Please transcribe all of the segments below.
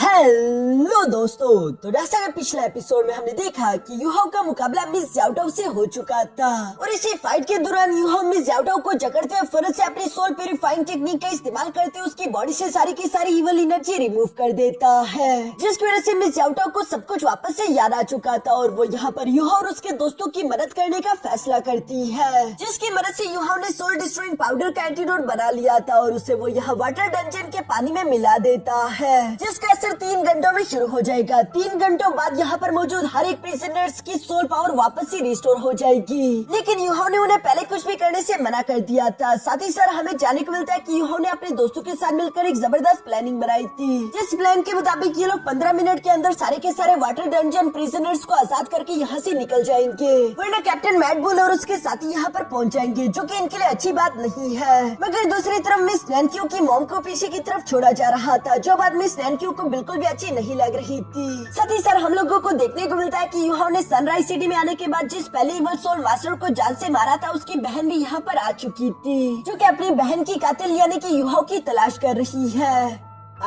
Hello दोस्तों, तो जैसा कि पिछले एपिसोड में हमने देखा कि यूहाओ का मुकाबला मिस जाओटाओ से हो चुका था और इसी फाइट के दौरान यूहाओ मिस जाओटाओ को जकड़ते हुए फौरन से अपनी सोल प्यूरिफाइंग टेक्निक का इस्तेमाल करते हुए उसकी बॉडी से सारी की सारी इवल एनर्जी रिमूव कर देता है, जिसकी वजह से मिस जाओटाओ को सब कुछ वापस से याद आ चुका था और वो यहाँ पर यूहाओ और उसके दोस्तों की मदद करने का फैसला करती है, जिसकी मदद से यूहाओ ने सोल डिस्ट्रॉइंग पाउडर का एंटीडोट बना लिया था और उसे वो यहाँ वाटर डंजन के पानी में मिला देता है, जिसका असर 3 घंटों में शुरू हो जाएगा। 3 घंटों बाद यहाँ पर मौजूद हर एक प्रिजनर्स की सोल पावर वापस से रिस्टोर हो जाएगी, लेकिन यूहाओ ने उन्हें पहले कुछ भी करने से मना कर दिया था। साथ ही साथ हमें जानने को मिलता है कि यूहाओ ने अपने दोस्तों के साथ मिलकर एक जबरदस्त प्लानिंग बनाई थी, जिस प्लान के मुताबिक ये लोग 15 मिनट के अंदर सारे के सारे वाटर डंजन प्रिजनर्स को आजाद करके यहाँ से निकल जाएंगे, वरना कैप्टन मैड बुल और उसके साथी यहाँ पर पहुँच जाएंगे, जो की इनके लिए अच्छी बात नहीं है। मगर दूसरी तरफ मिस नैनक्यू की मॉम को पीछे की तरफ छोड़ा जा रहा था, जो बात मिस नैनक्यू को बिल्कुल भी अच्छी नहीं लग रही थी। साथ ही साथ हम लोगों को देखने को मिलता है कि यूहाओ ने सनराइज सिटी में आने के बाद जिस पहले इवल सोल मास्टर को जान से मारा था, उसकी बहन भी यहाँ पर आ चुकी थी, जो कि अपनी बहन की कातिल यानी कि यूहाओ की तलाश कर रही है।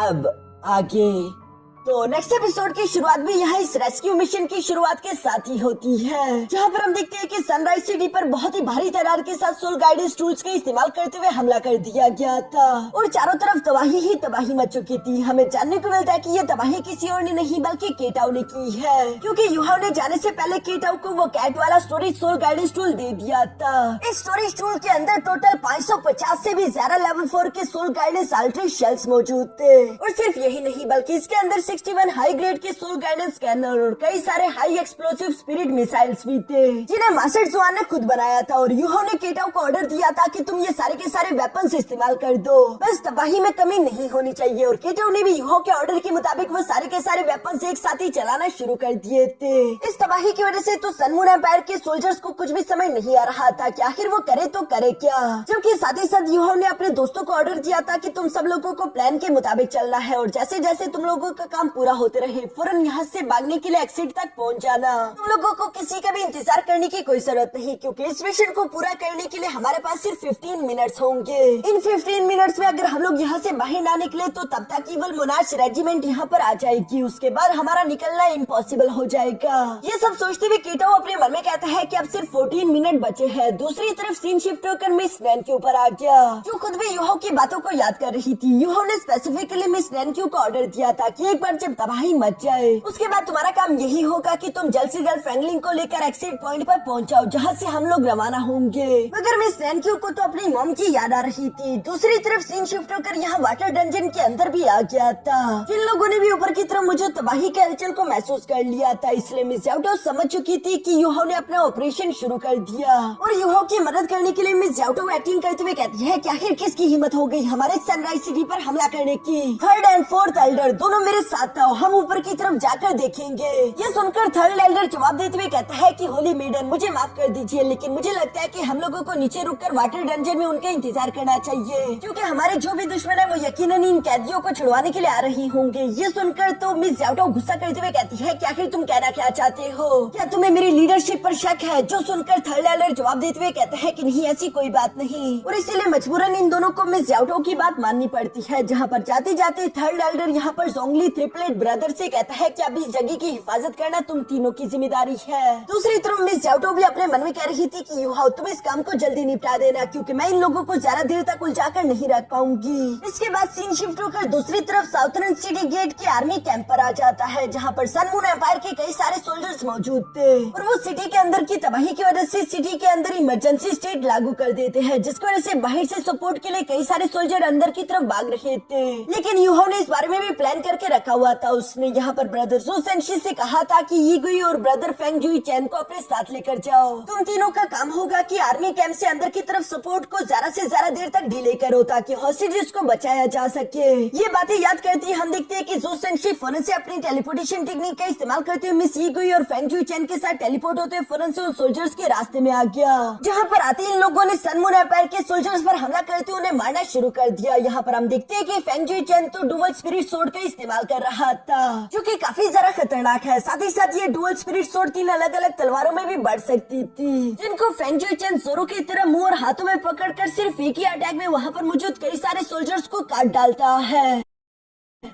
अब आगे तो नेक्स्ट एपिसोड की शुरुआत भी यहाँ इस रेस्क्यू मिशन की शुरुआत के साथ ही होती है, जहाँ पर हम देखते हैं कि सनराइज सिटी पर बहुत ही भारी तादाद के साथ सोल गाइडेंस टूल्स का इस्तेमाल करते हुए हमला कर दिया गया था और चारों तरफ तबाही ही तबाही मच चुकी थी। हमें जानने को मिलता है कि ये तबाही किसी और ने नहीं बल्कि केटाओ ने की है, क्योंकि यूहाओ ने जाने से पहले केटाओ को वो कैट वाला स्टोरेज सोल गाइडेंस टूल दे दिया था। इस स्टोरेज टूल के अंदर टोटल 550 से भी ज्यादा लेवल 4 के सोल गाइडेंस अल्ट्रा शेल्स मौजूद थे और सिर्फ यही नहीं बल्कि इसके अंदर 61 हाई ग्रेड के सोल गाइडेंस स्कैनर और कई सारे हाई एक्सप्लोसिव स्पिरिट मिसाइल्स भी थे, जिन्हें मास्टर जुआन ने खुद बनाया था और यूहाओ ने केटाओ को ऑर्डर दिया था कि तुम ये सारे के सारे वेपन्स इस्तेमाल कर दो, बस तबाही में कमी नहीं होनी चाहिए। और केटाओ ने भी यूहाओ के ऑर्डर के मुताबिक वो सारे के सारे वेपन्स एक साथ ही चलाना शुरू कर दिए थे। इस तबाही की वजह से तो सन मून एम्पायर के सोल्जर्स को कुछ भी समझ नहीं आ रहा था कि आखिर वो करे तो करे क्या, जबकि साथ ही साथ यूहाओ ने अपने दोस्तों को ऑर्डर दिया था कि तुम सब लोगों को प्लान के मुताबिक चलना है और जैसे जैसे तुम लोगों का काम पूरा होते रहे फौरन यहाँ से भागने के लिए एक्सिट तक पहुँच जाना। तुम लोगों को किसी का भी इंतजार करने की कोई जरूरत नहीं, क्योंकि इस मिशन को पूरा करने के लिए हमारे पास सिर्फ 15 मिनट्स होंगे। इन 15 मिनट्स में अगर हम लोग यहाँ से बाहर ना निकले तो तब तक केवल मोनार्च रेजिमेंट यहाँ पर आ जाएगी, उसके बाद हमारा निकलना इम्पॉसिबल हो जाएगा। ये सब सोचते हुए केटाओ अपने मन में कहता है कि अब सिर्फ 14 मिनट बचे हैं। दूसरी तरफ सीन शिफ्ट होकर मिस नैन के ऊपर आ गया, जो खुद भी यूहाओ की बातों को याद कर रही थी। यूहाओ ने स्पेसिफिकली मिस नैनक्यू को ऑर्डर दिया था कि एक बार जब तबाही मच जाए उसके बाद तुम्हारा काम यही होगा कि तुम जल्द से जल्द फ्रैंकलिन को लेकर एक्सिट पॉइंट पर पहुंच जाओ, जहां से हम लोग रवाना होंगे। मगर मिस नैनक्यू को तो अपनी मॉम की याद आ रही थी। दूसरी तरफ सीन शिफ्ट होकर यहाँ वाटर डंजन के अंदर भी आ गया था। जिन लोगों ने भी ऊपर की तरफ मुझे तबाही के हलचल को महसूस कर लिया था, इसलिए मिस जाओटाओ समझ चुकी थी कि यूहाओ ने अपना ऑपरेशन शुरू कर दिया और यूहाओ की मदद करने के लिए मिस जाओटाओ एक्टिंग करते हुए कहती है कि आखिर किसकी हिम्मत हो गई हमारे सनराइज सिटी पर हमला करने की। 3rd एंड 4th एल्डर दोनों मेरे साथ आओ, हम ऊपर की तरफ जाकर देखेंगे। ये सुनकर 3rd एल्डर जवाब देते हुए कहता है कि होली मेडन मुझे माफ कर दीजिए, लेकिन मुझे लगता है कि हम लोगों को नीचे रुककर वाटर डंजन में उनका इंतजार करना चाहिए, क्योंकि हमारे जो भी दुश्मन है वो यकीनन इन कैदियों को छुड़वाने के लिए आ रही होंगे। ये सुनकर तो मिस जाओटाओ गुस्सा करते हुए कहती है कि आखिर तुम कहना क्या चाहते हो, क्या तुम्हें मेरी लीडरशिप पर शक है? जो सुनकर 3rd एल्डर जवाब देते हुए कहता है कि नहीं, ऐसी कोई बात नहीं, और इसीलिए मजबूरन इन दोनों को मिस जाओटाओ की बात माननी पड़ती है। जहाँ पर जाते जाते 3rd एल्डर यहाँ पर जोंगली ट्रिपलेट ब्रदर से कहता है कि अब इस जगह की हिफाजत करना तुम तीनों की जिम्मेदारी है। दूसरी तरफ मिस जाओटाओ भी अपने मन में कह रही थी कि यूहाओ तुम इस काम को जल्दी निपटा देना, क्योंकि मैं इन लोगों को ज्यादा देर तक उलझाकर नहीं रख पाऊंगी। इसके बाद सीन शिफ्ट होकर दूसरी तरफ साउथर्न सिटी गेट के आर्मी कैंप पर आ जाता है, जहाँ पर सन मून एम्पायर के कई सारे सोल्जर्स मौजूद थे और वो सिटी के अंदर की तबाही की वजह से सिटी के अंदर इमरजेंसी स्टेट लागू कर देते हैं, जिसकी वजह से बाहर से सपोर्ट के लिए कई सारे सोल्जर अंदर की तरफ भाग रहे थे। लेकिन यूहाओ ने इस बारे में भी प्लान करके रखा हुआ था। उसने यहाँ पर ब्रदर जू सेंशी से कहा था कि यीगुई और ब्रदर फेंग जुई चैन को अपने साथ लेकर जाओ। तुम तीनों का काम होगा कि आर्मी कैंप से अंदर की तरफ सपोर्ट को ज्यादा से ज्यादा देर तक डिले करो, ताकि हॉस्टेजेस को बचाया जा सके। ये बातें याद करती हम देखते हैं कि जू सेंशी फौरन से अपनी टेलीपोर्टेशन टेक्निक का इस्तेमाल करते हुए मिस यीगुई और फेंग जुई चैन के साथ टेलीपोर्ट होते हुए फौरन से उन सोल्जर्स के रास्ते में आ गया, जहाँ पर आते इन लोगों ने सन मून एम्पायर के सोल्जर्स पर हमला करते हुए उन्हें मारना शुरू कर दिया। यहाँ पर हम देखते हैं कि फेंग जुई चैन तो डुअल स्पिरिट सोर्ड का इस्तेमाल कर रहा था, जो कि काफी ज्यादा खतरनाक है। साथ ही साथ ये डुअल स्पिरिट सोर्ड 3 अलग अलग तलवारों में भी बढ़ सकती थी, जिनको फेंग जुई चैन जोरो की तरह मुंह और हाथों में पकड़कर सिर्फ एक ही अटैक में वहाँ पर मौजूद कई सारे सोल्जर्स को काट डालता है।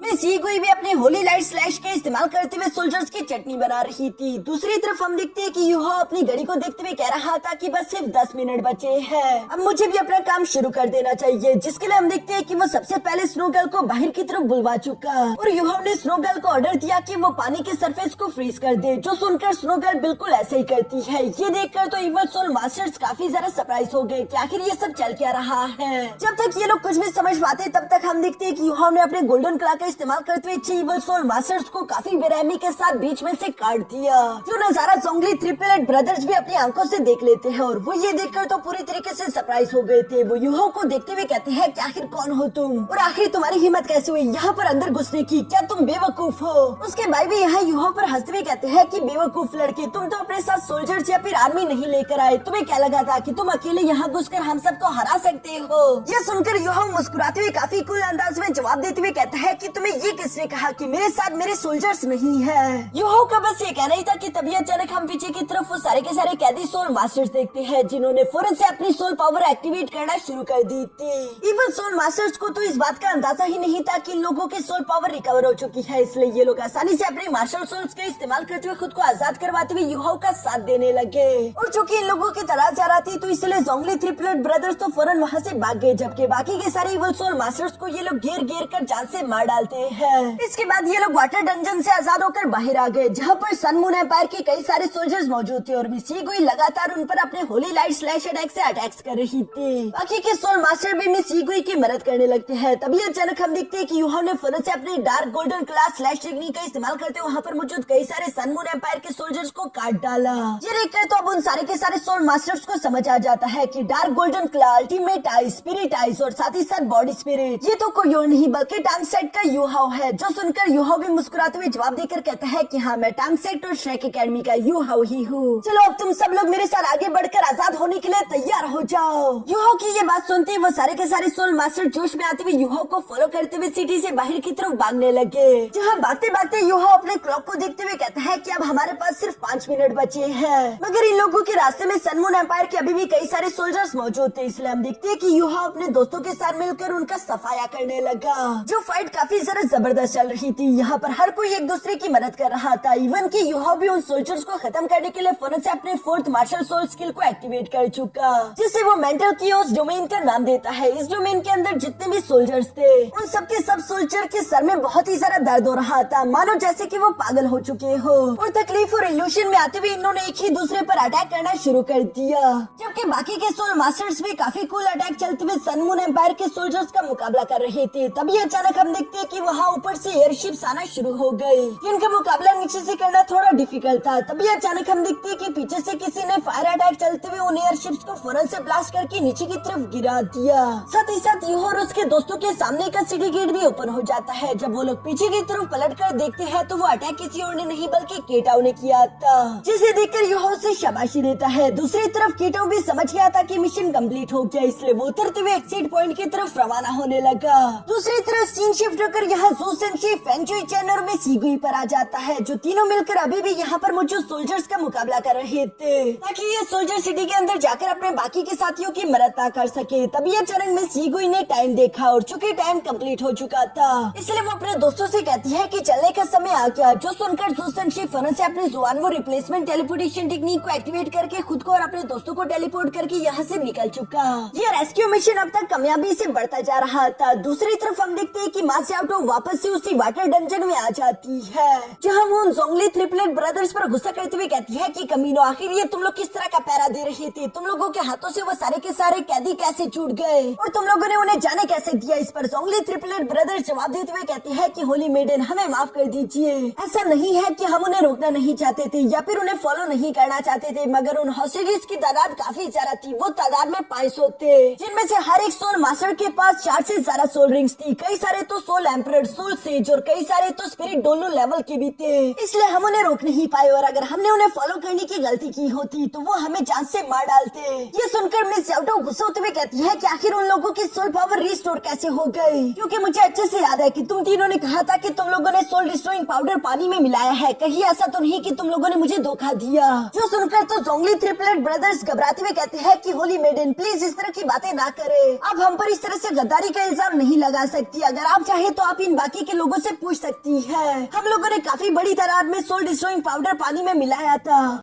मिस यीगुई भी अपने होली लाइट स्लैश का इस्तेमाल करते हुए सोल्जर्स की चटनी बना रही थी। दूसरी तरफ हम देखते हैं कि यूहो अपनी घड़ी को देखते हुए कह रहा था कि बस सिर्फ 10 मिनट बचे हैं, अब मुझे भी अपना काम शुरू कर देना चाहिए। जिसके लिए हम देखते हैं कि वो सबसे पहले स्नो गर्ल को बाहर की तरफ बुलवा चुका और यूहो ने स्नो गर्ल को ऑर्डर दिया कि वो पानी के सरफेस को फ्रीज कर दे, जो सुनकर स्नो गर्ल बिल्कुल ऐसे ही करती है। ये देखकर तो इवल सोल मास्टर्स काफी ज्यादा सरप्राइज हो गए कि आखिर ये सब चल क्या रहा है। जब तक ये लोग कुछ भी समझ पाते तब तक हम देखते हैं कि यूहो ने अपने गोल्डन क्लॉक का इस्तेमाल करते हुए इवल सोल मास्टर्स को काफी बेरहमी के साथ बीच में से काट दिया। जो नजारा जोंगली ट्रिपलेट ब्रदर्स भी अपनी आंखों से देख लेते हैं और वो ये देखकर तो पूरी तरीके से सरप्राइज हो गए थे। वो यूहो को देखते हुए कहते हैं कि आखिर कौन हो तुम और आखिर तुम्हारी हिम्मत कैसे हुई यहाँ पर अंदर घुसने की, क्या तुम बेवकूफ हो। उसके भाई भी यहाँ यूहो पर हंसते हुए कहते हैं कि बेवकूफ लड़के, तुम तो अपने साथ सोल्जर्स या फिर आर्मी नहीं लेकर आए, तुम्हें क्या लगा था कि तुम अकेले यहाँ घुसकर हम सबको हरा सकते हो। यह सुनकर यूहो मुस्कुराते हुए काफी कूल अंदाज में जवाब देते हुए कहता है कि तुम्हें ये किसने कहा कि मेरे साथ मेरे सोल्जर्स नहीं है। यूहो का बस ये कहना ही था कि तभी अचानक हम पीछे की तरफ वो सारे के सारे कैदी सोल मास्टर्स देखते हैं जिन्होंने फौरन से अपनी सोल पावर एक्टिवेट करना शुरू कर दी थी। इवन सोल मास्टर्स को तो इस बात का अंदाजा ही नहीं था कि इन लोगों की सोल पावर रिकवर हो चुकी है, इसलिए ये लोग आसानी से अपने मार्शल सोल्स का इस्तेमाल करते हुए खुद को आजाद करवाते हुए यूहो का साथ देने लगे। और चूंकि इन लोगों की तलाश जा रहा थी तो इसलिए जोंगली ट्रिपलेट ब्रदर्स तो फौरन वहाँ से भाग गए, जबकि बाकी के सारे इवल सोल मास्टर्स को ये लोग घेर घेर कर जान से मार डालते हैं। इसके बाद ये लोग वाटर डंजन से आजाद होकर बाहर आ गए, जहाँ पर सन मून एम्पायर के कई सारे सोल्जर्स मौजूद थे और मिस यीगुई लगातार उन पर अपने होली लाइट स्लैश अटैक से अटैक्स कर रही थी। बाकी के सोल मास्टर भी मिस यीगुई की मदद करने लगते हैं। तभी अचानक हम देखते हैं कि यूहो ने फौरन से अपनी dark golden class slash technique का इस्तेमाल करते हुए वहाँ पर मौजूद कई सारे सन मून एम्पायर के सोल्जर्स को काट डाला। ये देखकर तो अब उन सारे के सारे सोल मास्टर्स को समझ आ जाता है कि डार्क गोल्डन क्ला, अल्टीमेट आइस, स्पिरिट आइस और साथ ही साथ बॉडी स्पिरिट ये तो कोई और नहीं बल्कि टांग सेट का यूहो है। जो सुनकर यूहो भी मुस्कुराते हुए जवाब देकर कहता है कि हाँ, मैं टांग सेट और श्रेक एकेडमी का यूहो ही हूँ। चलो अब तुम सब लोग मेरे साथ आगे बढ़कर आजाद होने के लिए तैयार हो जाओ। यूहो की ये बात सुनते वो सारे के सारे सोल मास्टर जोश में आते हुए यूहो को फॉलो करते हुए सिटी से बाहर की तरफ भागने लगे। जहाँ भागते भागते यूहो अपने क्लॉक को देखते हुए कहता है कि अब हमारे पास सिर्फ 5 मिनट बचे हैं, मगर इन लोगों के रास्ते में सन मून एम्पायर के अभी भी कई सारे सोल्जर्स मौजूद थे। इसलिए हम देखते हैं कि यूहो अपने दोस्तों के साथ मिलकर उनका सफाया करने लगा। जो फाइट काफी ज्यादा जबरदस्त चल रही थी, यहाँ पर हर कोई एक दूसरे की मदद कर रहा था। इवन की यूहो भी उन सोल्जर्स को खत्म करने के लिए फौरन से अपने फोर्थ मार्शल सोल स्किल को एक्टिवेट कर चुका, जिसे वो मेंटल कियोस डोमेन का नाम देता है। इस डोमेन के अंदर जितने भी सोल्जर्स थे उन सबके सब सोल्जर के सर में बहुत ही ज्यादा दर्द हो रहा था, मानो जैसे कि वो पागल हो चुके हो। और तकलीफ और इल्यूशन में आते हुए इन्होंने एक ही दूसरे पर अटैक करना शुरू कर दिया, जबकि बाकी के सोल मास्टर्स भी काफी कूल अटैक चलते हुए सन मून एम्पायर के सोल्जर्स का मुकाबला कर रहे थे। तभी अचानक हम देखते हैं कि वहाँ ऊपर से एयरशिप्स आना शुरू हो गई, जिनका मुकाबला नीचे से करना थोड़ा डिफिकल्ट था। तभी अचानक हम देखते हैं कि पीछे से किसी ने फायर अटैक चलते हुए उन एयरशिप्स को फौरन से ब्लास्ट करके नीचे की तरफ गिरा दिया। साथ ही साथ यूहो और उसके दोस्तों के सामने का सिटी गेट भी ओपन हो जाता है। जब वो लोग पीछे की तरफ पलट कर देखते हैं तो वो अटैक किसी और ने नहीं बल्कि केटाओ ने किया था, जिसे देखकर यूहो से शाबाशी देता है। दूसरी तरफ केटाओ भी समझ गया था कि मिशन कंप्लीट हो गया, इसलिए वो उतरते हुए एक्सिट पॉइंट की तरफ रवाना होने लगा। दूसरी तरफ सीन शिफ्ट होकर यहाँ जू सेंशी, फेंगशुई चैन और मिस यीगुई पर आ जाता है, जो तीनों मिलकर अभी भी यहाँ पर मौजूद सोल्जर्स का मुकाबला कर रहे थे, ताकि ये सोल्जर सिटी के अंदर जाकर अपने बाकी के साथियों की मदद ना कर सके। तभी अचानक मिस यीगुई ने टाइम देखा और चूंकि टाइम कंप्लीट हो चुका था, इसलिए वो अपने दोस्तों से कहती है कि चलने का समय आ गया। जो सुनकर जू सेंशी फौरन से अपने जुआनवो रिप्लेसमेंट टेलीपोर्टेशन टेक्निक को एक्टिवेट करके खुद को और अपने दोस्तों को टेलीपोर्ट करके यहाँ से निकल चुका। ये रेस्क्यू मिशन अब तक कामयाबी से बढ़ता जा रहा था। दूसरी तरफ हम देखते हैं कि मा ज़्याओटो वापस से उसी वाटर डंजन में आ जाती है, जहाँ वो उन जोंगली ट्रिपलेट ब्रदर्स पर गुस्सा करते हुए कहती है कि कमीनो, आखिर ये तुम लोग किस तरह का पैरा दे रहे थे? तुम लोगों के हाथों से वो सारे के सारे कैदी कैसे छूट गए और तुम लोगों ने उन्हें जाने कैसे दिया? इस पर जोंगली ट्रिपलेट ब्रदर्स जवाब देते हुए कहते हैं कि होली मेडन, हमें माफ कर दीजिए। ऐसा नहीं है कि हम उन्हें रोकना नहीं चाहते थे या फिर उन्हें फॉलो नहीं करना चाहते थे, मगर उन हॉस्टेजेस की तादाद काफी ज्यादा थी। वो तादाद में 500 थे, जिनमें से हर एक सोल मास्टर के पास 4 से ज्यादा सोल रिंग्स थी। कई सारे तो सोल एम्परर, सोल सेज और कई सारे तो स्पिरिट डोलो लेवल के भी थे, इसलिए हम उन्हें रोक नहीं पाए। और अगर हमने उन्हें फॉलो करने की गलती की होती तो वो हमें जान से मार डालते। ये सुनकर मिस ज़्याओटो गुस्सा होते हुए कहती है कि आखिर उन लोगों की सोल पावर रिस्टोर कैसे हो गई, क्योंकि मुझे अच्छे से याद है कि तुम तीनों ने कहा था कि तुम लोगों ने सोल रिस्टोरिंग पाउडर पानी में मिलाया है। कहीं ऐसा तो नहीं कि तुम लोगों ने मुझे धोखा दिया? जो सुनकर तो जोंगली ट्रिपलेट ब्रदर्स घबराते हुए कहते हैं कि होली मेडन, प्लीज इस तरह की बातें ना करे। आप हम पर इस तरह से गद्दारी का इल्जाम नहीं लगा सकती। अगर आप चाहे तो आप इन बाकी के लोगों से पूछ सकती है। हम लोगों ने काफी बड़ी तादाद में सोल डिस्ट्रॉइंग पाउडर पानी में मिलाया था।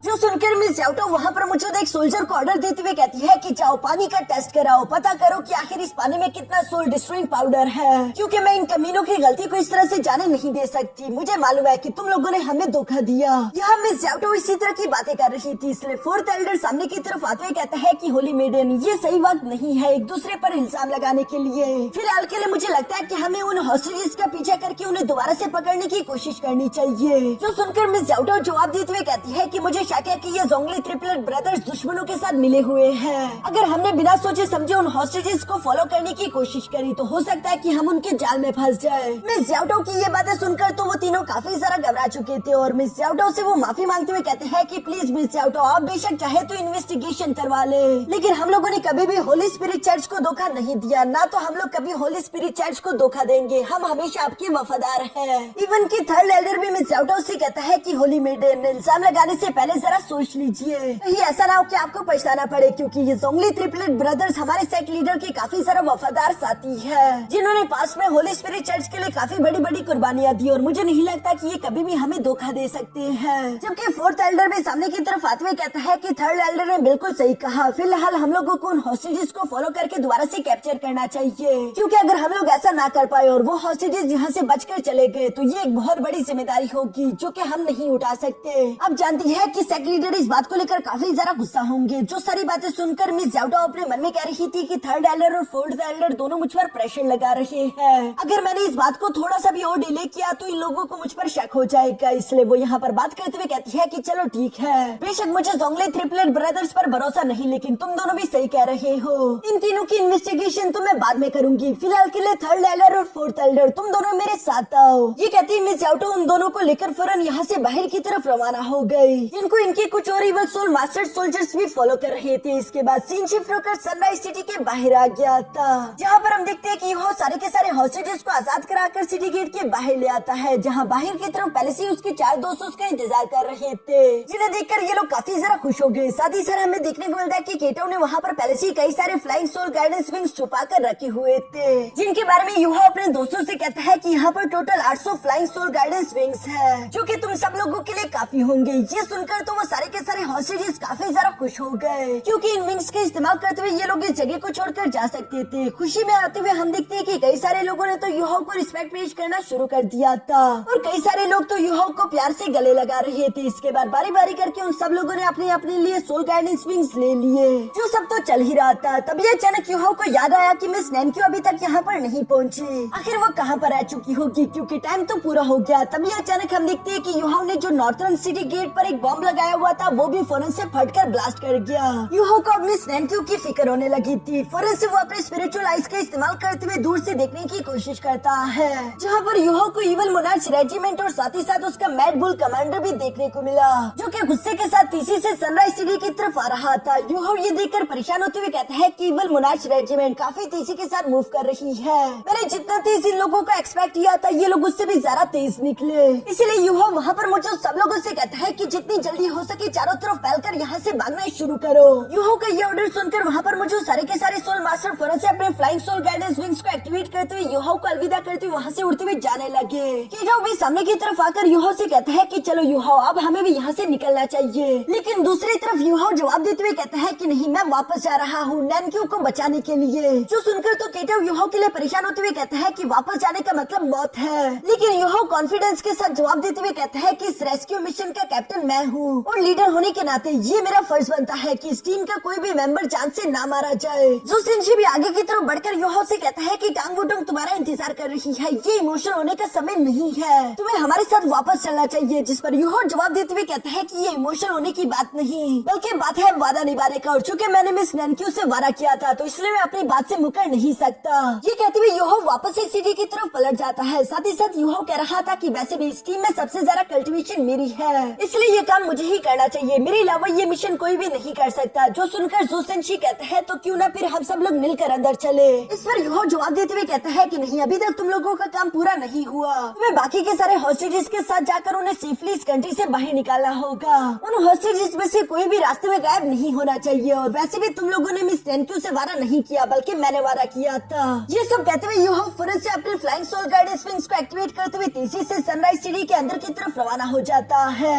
जो सुनकर मिस याओटो वहाँ पर मौजूद एक सोल्जर को ऑर्डर देते हुए कहती है कि जाओ पानी का टेस्ट कराओ, पता करो कि आखिर इस पानी में कितना सोल डिस्ट्रॉइंग पाउडर है, क्योंकि मैं इन कमीनों की गलती को इस तरह से जाने नहीं दे सकती। मुझे मालूम है कि तुम लोगों ने हमें धोखा दिया। यहाँ मिस याओटो इसी तरह की बातें कर रही थी, इसलिए फोर्थ एल्डर सामने की तरफ आते हुए कहता है कि होली मेडन, ये सही वक्त नहीं है एक दूसरे पर इल्जाम लगाने के लिए। फिलहाल के लिए मुझे लगता है कि हमें उन हॉस्टेजेस का पीछा करके उन्हें दोबारा से पकड़ने की कोशिश करनी चाहिए। जो सुनकर मिस याओटो जवाब देते हुए कहती है कि मुझे शक है कि ये जोंगली ट्रिपलेट ब्रदर्स दुश्मनों के साथ मिले हुए हैं। अगर हमने बिना सोचे समझे उन हॉस्टेजेस को फॉलो करने की कोशिश करी तो हो सकता है कि हम उनके जाल में फंस जाए। मिस याओटो की ये बातें सुनकर तो वो तीनों काफी सारा घबरा चुके थे और मिस याओटो से वो माफी मांगते हुए कहते हैं कि प्लीज मिस याओटो, आप बेशक चाहे तो इन्वेस्टिगेशन करवा ले, लेकिन हम लोगों ने कभी भी होली स्पिरिट चर्च को धोखा नहीं दिया, ना तो हम लोग कभी होली स्पिरिट चर्च को धोखा देंगे। हम हमेशा आपके वफादार हैं। इवन की थर्ड एल्डर भी मिस याओटो से कहता है कि होली मेडन, इल्जाम लगाने से पहले जरा सोच लीजिए, कहीं ऐसा ना हो कि आपको पछताना पड़े, क्योंकि ये जोंगली ट्रिपलेट ब्रदर्स हमारे सेक्ट लीडर के काफी सारा वफादार साथी है, जिन्होंने पास में होली स्पिरिट चर्च के लिए काफी बड़ी बड़ी कुर्बानियां दी और मुझे नहीं लगता कि ये कभी भी हमें धोखा दे सकते हैं। जबकि फोर्थ एल्डर भी सामने की तरफ आते हुए कहता है कि थर्ड एल्डर ने बिल्कुल सही कहा, फिलहाल हम लोगों को उन हॉस्टेजेस को फॉलो करके दोबारा से कैप्चर करना चाहिए, क्योंकि अगर हम लोग ऐसा ना कर पाए और वो हॉस्टेजेस यहाँ से बचकर चले गए तो ये एक बहुत बड़ी जिम्मेदारी होगी जो कि हम नहीं उठा सकते। अब जानती है कि सेक्ट लीडर इस बात को लेकर काफी ज्यादा गुस्सा होंगे। जो सारी बातें सुनकर मिस याओटो अपने मन में कह रही थी कि थर्ड एल्डर और फोर्थ एल्डर दोनों मुझ पर प्रेशर लगा रहे हैं, अगर मैंने इस बात को थोड़ा सा भी और डिले किया तो इन लोगों को मुझ पर शक हो जाएगा, इसलिए वो यहाँ पर बात करते हुए कहती है कि चलो ठीक है, बेशक मुझे जोंगली ट्रिपलेट ब्रदर्स पर भरोसा नहीं, लेकिन तुम दोनों भी सही कह रहे हो, इन तीनों की इन्वेस्टिगेशन तो मैं बाद में करूंगी, फिलहाल के लिए थर्ड एल्डर और फोर्थ एल्डर तुम दोनों मेरे साथ आओ। ये कहती मिस याओटो उन दोनों को लेकर फौरन यहाँ से बाहर की तरफ रवाना हो गई। इनको इनके कुछ और इवल सोल मास्टर सोल्जर्स भी फॉलो कर रहे थे। इसके बाद सीन शिफ्ट होकर सनराइज सिटी के बाहर आ गया था, जहाँ पर हम देखते हैं कि यह सारे के सारे हॉस्टेजेस को आजाद कराकर सिटी गेट के बाहर ले आता है, जहाँ बाहर की तरफ पहले से उसके 4 दोस्त उसका इंतजार कर रहे थे, जिन्हें देखकर ये लोग काफी ज्यादा खुश हो गए। साथ ही साथ हमें देखने को मिलता है कि केटो ने वहाँ पर पहले से कई सारे फ्लाइंग सोल गाइडेंस विंग्स छुपा कर रखे हुए थे, जिनके बारे में युहा अपने दोस्तों से कहता है कि यहाँ पर total 800 flying soul guidance wings है, जो कि तुम सब लोगों के लिए काफी होंगे। ये सुनकर तो वो सारे के सारे हॉस्टेजेस काफी ज्यादा खुश हो गए, क्योंकि इन विंग्स के इस्तेमाल करते हुए ये लोग इस जगह को छोड़कर जा सकते थे। खुशी में आते हुए हम देखते हैं कि कई सारे लोगों ने तो युहा को रिस्पेक्ट पेश करना शुरू कर दिया था और कई सारे लोग तो युहा को प्यार से गले लगा रहे थे। इसके बाद बारी बारी करके उन सब लोगों ने अपने अपने लिए सोल गाइडेंस विंग्स ले लिए। जो सब तो चल ही रहा था, तभी अचानक युहा को याद आया कि मिस नैनक्यू अभी तक यहाँ पर नहीं पहुँची, आखिर वो कहाँ पर रह चुकी होगी, क्योंकि टाइम तो पूरा हो गया। तभी अचानक हम देखते हैं कि युहा ने जो नॉर्थर्न सिटी गेट पर एक बॉम्ब लगाया हुआ था वो भी फौरन से फटकर ब्लास्ट कर गया। युहा को अब मिस नैनक्यू की फिक्र होने लगी थी। फौरन से वो अपने स्पिरिचुअल आइज का इस्तेमाल करते हुए दूर से देखने की कोशिश करता है, जहाँ पर युहा को इवल मोनार्च रेजिमेंट और साथ ही साथ उसका मैड बुल कमांडर भी देखने को मिला, जो कि गुस्से के साथ तेजी से सनराइज सिटी की तरफ आ रहा था। युहा ये देखकर परेशान होते हुए कहता है कि इवल मोनार्च रेजिमेंट काफी तेजी के साथ मूव कर रही है। मैंने जितना तेज इन लोगों का एक्सपेक्ट किया था ये लोग उससे भी ज्यादा तेज निकले, इसलिए युहा वहाँ पर मुझे सब लोगों से कहता है कि जितनी जल्दी हो सके चारों तरफ फैलकर यहाँ से भागना शुरू करो। युहा का ये ऑर्डर सुनकर वहाँ पर मुझे सारे के सारे सोल मास्टर फौरन से अपने फ्लाइंग सोल गाइडेंस विंग्स को एक्टिवेट करते हुए युहा को अलविदा करते हुए वहाँ से उड़ते हुए जाने लगे। केटो भी सामने की तरफ आकर युहा से कहता है कि चलो युहा, अब हमें भी यहाँ से निकलना चाहिए, लेकिन दूसरी तरफ युहा जवाब देते हुए कहता है कि नहीं, मैं वापस जा रहा हूँ नैनक्यू को बचाने के लिए। जो सुनकर तो केटो युहा के लिए परेशान होते हुए कहता है कि वापस जाने का मतलब मौत है, लेकिन युहा कॉन्फिडेंस के साथ जवाब देते हुए कहता है कि इस रेस्क्यू मिशन का कैप्टन मैं हूँ और लीडर होने के नाते ये मेरा फर्ज बनता है कि इस टीम का कोई भी मेंबर जान से ना मारा जाए। जो सिंशी भी आगे की तरफ बढ़कर युहा से कहता है कि टांग वुडोंग तुम्हारा इंतजार कर रही है, ये इमोशनल होने का समय नहीं है, तुम्हें हमारे साथ वापस चलना चाहिए। जिस पर युहा जवाब देते हुए कहता है कि ये इमोशनल होने की बात नहीं, बल्कि बात है वादा निभाने का, और चूंकि मैंने मिस नैनक्यू से वादा किया था तो इसलिए मैं अपनी बात से मुकर नहीं सकता। ये कहते हुए युहा वापस इस सिटी की तरफ पलट जाता है। साथ ही साथ युहा कह रहा था कि वैसे भी इस टीम में सबसे ज्यादा कल्टीवेशन मेरी है, इसलिए ये काम मुझे ही करना चाहिए, मेरे अलावा ये मिशन कोई भी नहीं कर सकता। जो सुनकर जो सेंशी कहता है तो क्यों ना फिर हम सब लोग मिलकर अंदर चले। इस पर यूहो जवाब देते हुए कहता है कि नहीं, अभी तक तुम लोगों का काम पूरा नहीं हुआ। तुम्हें बाकी के सारे हॉस्टेजेस के साथ जाकर उन्हें सेफली इस कंट्री से बाहर निकालना होगा। उन हॉस्टेजेस में से कोई भी रास्ते में गायब नहीं होना चाहिए। और वैसे भी तुम लोगों ने मिस टेंक्यू से वादा नहीं किया, बल्कि मैंने वादा किया था। ये सब कहते हुए यूहो फौरन से अपने फ्लाइंग सोल गाइड स्विंग्स को एक्टिवेट करते हुए तेजी से सनराइज सिटी के अंदर की तरफ रवाना हो जाता है।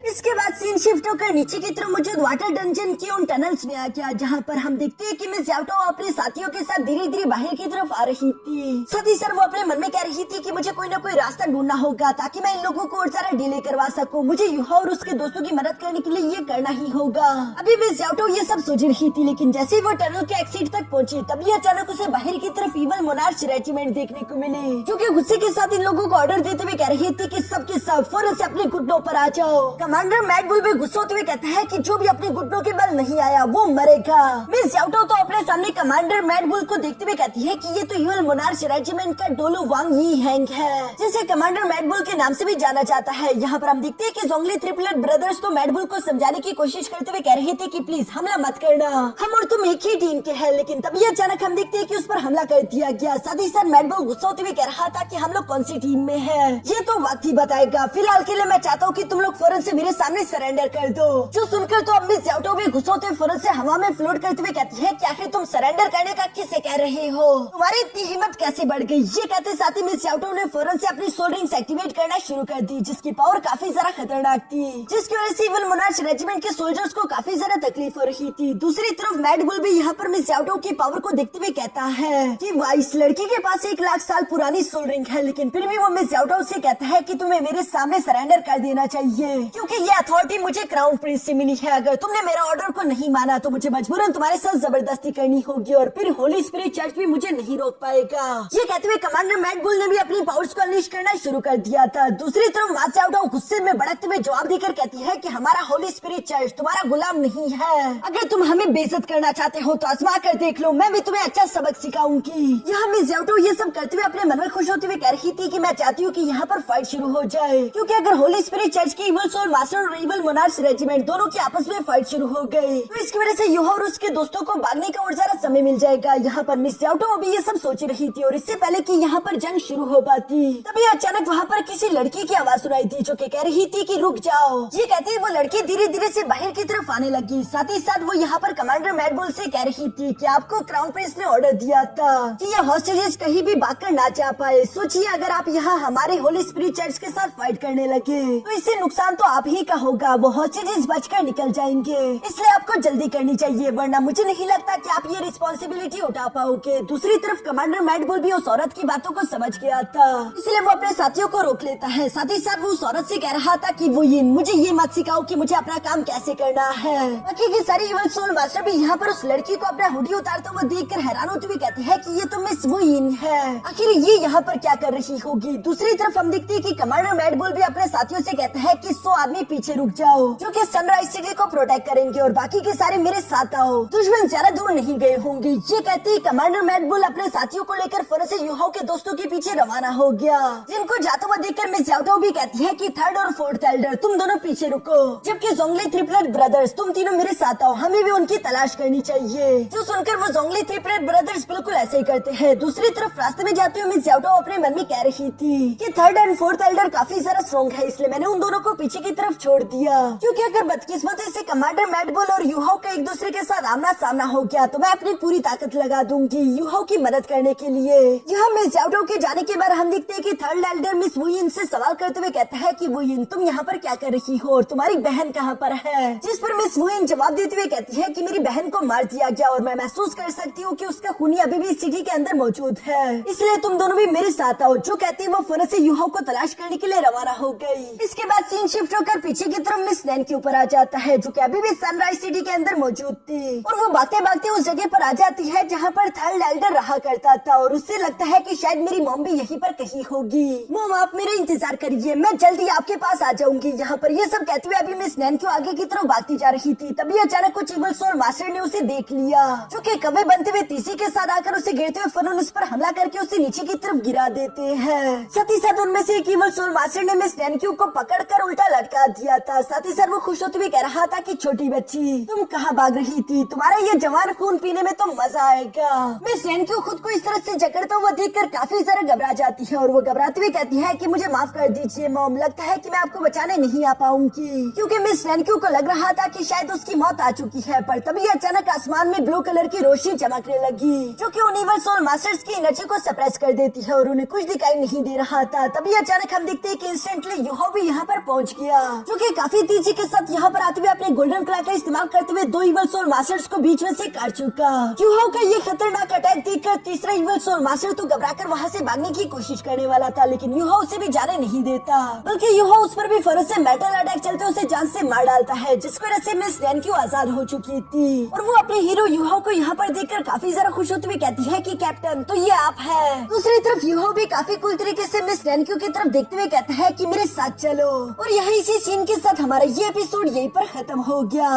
इसके बाद सीन शिफ्ट होकर नीचे की तरफ मौजूद वाटर डंजन के उन टनल्स में आ गया, जहाँ पर हम देखते हैं कि मिस याओटो अपने साथियों के साथ धीरे धीरे बाहर की तरफ आ रही थी। साथ ही सर वो अपने मन में कह रही थी कि मुझे कोई ना कोई रास्ता ढूंढना होगा ताकि मैं इन लोगों को और सारा डिले करवा सकूं। मुझे यूहो और उसके दोस्तों की मदद करने के लिए ये करना ही होगा। अभी मिस याओटो ये सब सोच रही थी, लेकिन जैसे ही वो टनल के एक्सिट तक पहुंची तभी अचानक उसे बाहर की तरफ इवल मोनार्च रेजिमेंट देखने को मिले, जो कि गुस्से के साथ इन लोगों को ऑर्डर देते हुए कह रही थी कि सब के सब फौरन से अपने घुटनों पर आ जाओ। कमांडर मैड बुल भी गुस्सा होते हुए कहता है कि जो भी अपने घुटनों के बल नहीं आया वो मरेगा। मिस याओटो तो अपने सामने कमांडर मैड बुल को देखते हुए कहती है कि ये तो इवल मोनार्च रेजिमेंट का डोलो वांग यी हैंग है, जिसे कमांडर मैड बुल के नाम से भी जाना जाता है। यहाँ पर हम देखते हैं कि जोंगली ट्रिपलेट ब्रदर्स तो मैड बुल को समझाने की कोशिश करते हुए कह रहे थे कि प्लीज हमला मत करना, हम और तुम एक ही टीम के हैं। लेकिन तभी अचानक हम देखते हैं कि उस पर हमला कर दिया गया। साथ ही साथ मैड बुल गुस्सा होते हुए कह रहा था कि हम लोग कौन सी टीम में है ये तो वक्त ही बताएगा। फिलहाल के लिए मैं चाहता हूँ कि तुम लोग फौरन से मेरे सामने सरेंडर कर दो। जो सुनकर तो अब मिस याओटो भी गुस्सा होते फौरन से हवा में फ्लोट करते हुए कहती है कि आखिर तुम सरेंडर करने का किसे कह रहे हो, तुम्हारी इतनी हिम्मत कैसे बढ़ गई। ये कहते साथ ही मिस याओटो ने फौरन से अपनी सोल रिंग्स एक्टिवेट करना शुरू कर दी, जिसकी पावर काफी ज्यादा खतरनाक थी, जिसकी वजह से इवल मोनार्च रेजिमेंट के सोल्जर्स को काफी ज्यादा तकलीफ हो रही थी। दूसरी तरफ मैड बुल भी यहाँ पर मिस याओटो की पावर को देखते हुए कहता है कि वाह, इस लड़की के पास 1 लाख साल पुरानी सोल रिंग है, लेकिन फिर भी वो मिस याओटो से कहता है कि तुम्हें मेरे सामने सरेंडर कर देना चाहिए, क्योंकि ये अथॉरिटी मुझे क्राउन प्रिंस से मिली है। अगर तुमने मेरा ऑर्डर को नहीं माना तो मुझे मजबूरन तुम्हारे साथ जबरदस्ती करनी होगी, और फिर होली स्पिरिट चर्च भी मुझे नहीं रोक पाएगा। ये कहते हुए कमांडर मैड बुल ने भी अपनी पावर्स को अनलीश करना शुरू कर दिया था। दूसरी तरफ मिस याओटो गुस्से में भड़कते हुए जवाब देकर कहती है कि हमारा होली स्पिरिट चर्च तुम्हारा गुलाम नहीं है। अगर तुम हमें बेइज्जत करना चाहते हो तो आजमा कर देख लो, मैं भी तुम्हें अच्छा सबक सिखाऊंगी। यहाँ मिस याओटो ये सब करते हुए अपने मन में खुश होते हुए कह रही थी कि मैं चाहती हूँ कि यहाँ पर फाइट शुरू हो जाए, क्योंकि अगर होली स्पिरिट चर्च की इवल सोल मास्टर और इवल मोनार्च रेजिमेंट दोनों की आपस में फाइट शुरू हो गई तो इसकी वजह से यूहो और उसके दोस्तों को भागने का और ज्यादा समय मिल जाएगा। यहाँ पर मिस याओटो अभी ये सब सोच रही थी, और इससे पहले कि यहाँ पर जंग शुरू हो पाती तभी अचानक वहाँ पर किसी लड़की की आवाज सुनाई थी, जो कि कह रही थी कि रुक जाओ। ये कहते ही वो लड़की धीरे धीरे से बाहर की तरफ आने लगी। साथ ही साथ वो यहाँ पर कमांडर मैड बुल से कह रही थी कि आपको क्राउन प्रिंस ने ऑर्डर दिया था कि ये हॉस्टेजेस कहीं भी भागकर ना जा पाए। सोचिए अगर आप यहाँ हमारे होली स्पिरिट चर्च के साथ फाइट करने लगे तो इससे नुकसान तो आप ही का होगा, वो हॉस्टेजेस बचकर निकल जाएंगे, इसलिए आपको जल्दी करनी चाहिए, वरना मुझे नहीं लगता कि आप ये रिस्पॉन्सिबिलिटी उठा पाओगे। दूसरी तरफ कमांडर मैड बुल भी उस औरत की बातों को समझ गया था, इसलिए वो अपने साथियों को रोक लेता है। साथ ही साथ वो उस औरत से कह रहा था कि वो मुझे ये मत सिखाओ कि मुझे अपना काम कैसे करना है। बाकी की सारी इवल सोल मास्टर भी यहाँ पर उस लड़की को अपना हुडी उतारते हुए देखकर हैरान होते हुए कहते हैं कि ये तो मिस वो है, आखिर ये यहाँ पर क्या कर रही होगी। दूसरी तरफ हम देखते हैं कि कमांडर मैड बुल भी अपने साथियों से कहते हैं कि 100 आदमी पीछे रुक जाओ, जो कि सनराइज सिटी को प्रोटेक्ट करेंगे, और बाकी के सारे मेरे साथ आओ, दुश्मन ज्यादा दूर नहीं गए होंगे। ये कहते ही कमांडर मैड बुल अपने साथियों को लेकर फौरन से यूहो के दोस्तों के पीछे रवाना हो गया, जिनको जाते हुए देखकर मिस याओटो भी कहती है कि 3rd और 4th एल्डर तुम दोनों पीछे रुको, जबकि जोंगली ट्रिपलेट ब्रदर्स तुम तीनों मेरे साथ आओ, हमें भी उनकी तलाश करनी चाहिए। जो सुनकर वो जोंगली ट्रिपलेट ब्रदर्स बिल्कुल ऐसे ही करते हैं। दूसरी तरफ रास्ते में जाते हुए मिस याओटो अपने मन में कह रही थी कि 3rd एंड 4th एल्डर काफी ज्यादा स्ट्रॉन्ग है, इसलिए मैंने उन दोनों को पीछे की तरफ छोड़ दिया, क्योंकि अगर बदकिस्मती से कमांडर मैड बुल और यूहो का एक दूसरे के साथ आमना सामना हो गया तो मैं अपनी पूरी ताकत लगा दूंगी यूहो की मदद करने के लिए। यहाँ मिस याओटो के जाने के बाद हम देखते हैं कि 3rd एल्डर मिस वुयिन से सवाल करते हुए कहता है कि वुयिन तुम यहाँ पर क्या कर रही हो और तुम्हारी बहन कहाँ पर है, जिस पर मिस वुयिन जवाब देते हुए कहती है कि मेरी बहन को मार दिया गया और मैं महसूस कर सकती हूँ कि उसका खूनी अभी भी सिटी के अंदर मौजूद है, इसलिए तुम दोनों भी मेरे साथ आओ। जो कहती है वो फौरन से यूहो को तलाश करने के लिए रवाना हो गई। इसके बाद सीन शिफ्ट होकर पीछे की तरफ मिस नैन के ऊपर आ जाता है, जो कि अभी भी सनराइज सिटी के अंदर मौजूद थी, और वो भागते भागते उस जगह पर आ जाती है जहाँ पर 3rd एल्डर रहा करता था, और उससे लगता है कि शायद मेरी मॉम भी यहीं पर कहीं होगी। मॉम आप मेरा इंतजार करिए, मैं जल्दी आपके पास आ जाऊंगी। यहाँ पर ये सब कहते हुए अभी मिस नैन क्यों आगे की तरफ भागती जा रही थी, तभी अचानक कुछ इवल सोल मास्टर ने उसे देख लिया, जो कि कवे बनते हुए तीसी के साथ आकर उसे गिरते हुए फौरन उस पर हमला करके उसे नीचे की तरफ गिरा देते हैं। साथ ही साथ उनमें से एक इवल सोल मास्टर ने मिस नैन को पकड़कर उल्टा लटका बता दिया था। साथ ही सर वो खुश होते हुए कह रहा था कि छोटी बच्ची तुम कहाँ भाग रही थी, तुम्हारा ये जवान खून पीने में तो मजा आएगा। मिस रेनक्यू खुद को इस तरह से जकड़ता हुआ देखकर काफी ज्यादा घबरा जाती है और वो घबराते हुए कहती है कि मुझे माफ कर दीजिए मॉम, लगता है कि मैं आपको बचाने नहीं आ पाऊंगी। क्योंकि मिस रेनक्यू को लग रहा था कि शायद उसकी मौत आ चुकी है, पर तभी अचानक आसमान में ब्लू कलर की रोशनी चमकने लगी जो कि उन इवल सोल मास्टर्स की एनर्जी को सप्रेस कर देती है और उन्हें कुछ दिखाई नहीं दे रहा था। तभी अचानक हम देखते हैं कि इंस्टेंटली यूहो भी यहाँ पर पहुँच गया, जो कि काफी तेजी के साथ यहाँ पर आते हुए अपने गोल्डन क्लॉ का इस्तेमाल करते हुए दो इवल सोल मास्टर्स को बीच में से काट चुका। यूहो का ये खतरनाक अटैक देखकर तीसरा इवल सोल मास्टर तो घबराकर वहाँ से भागने की कोशिश करने वाला था, लेकिन यूहो उसे भी जाने नहीं देता, बल्कि यूहो उस पर भी फौरन से मेटल अटैक चलते उसे जान से मार डालता है, जिसकी वजह से मिस रेनक्यू आजाद हो चुकी थी। और वो अपने हीरो यूहो को यहाँ पर देखकर काफी ज्यादा खुश होते हुए कहती है कि कैप्टन तो ये आप है। दूसरी तरफ यूहो भी काफी कूल तरीके से मिस रेनक्यू की तरफ देखते हुए कहता है कि मेरे साथ चलो। और यहाँ इसी सीन के साथ हमारा ये एपिसोड यहीं पर खत्म हो गया।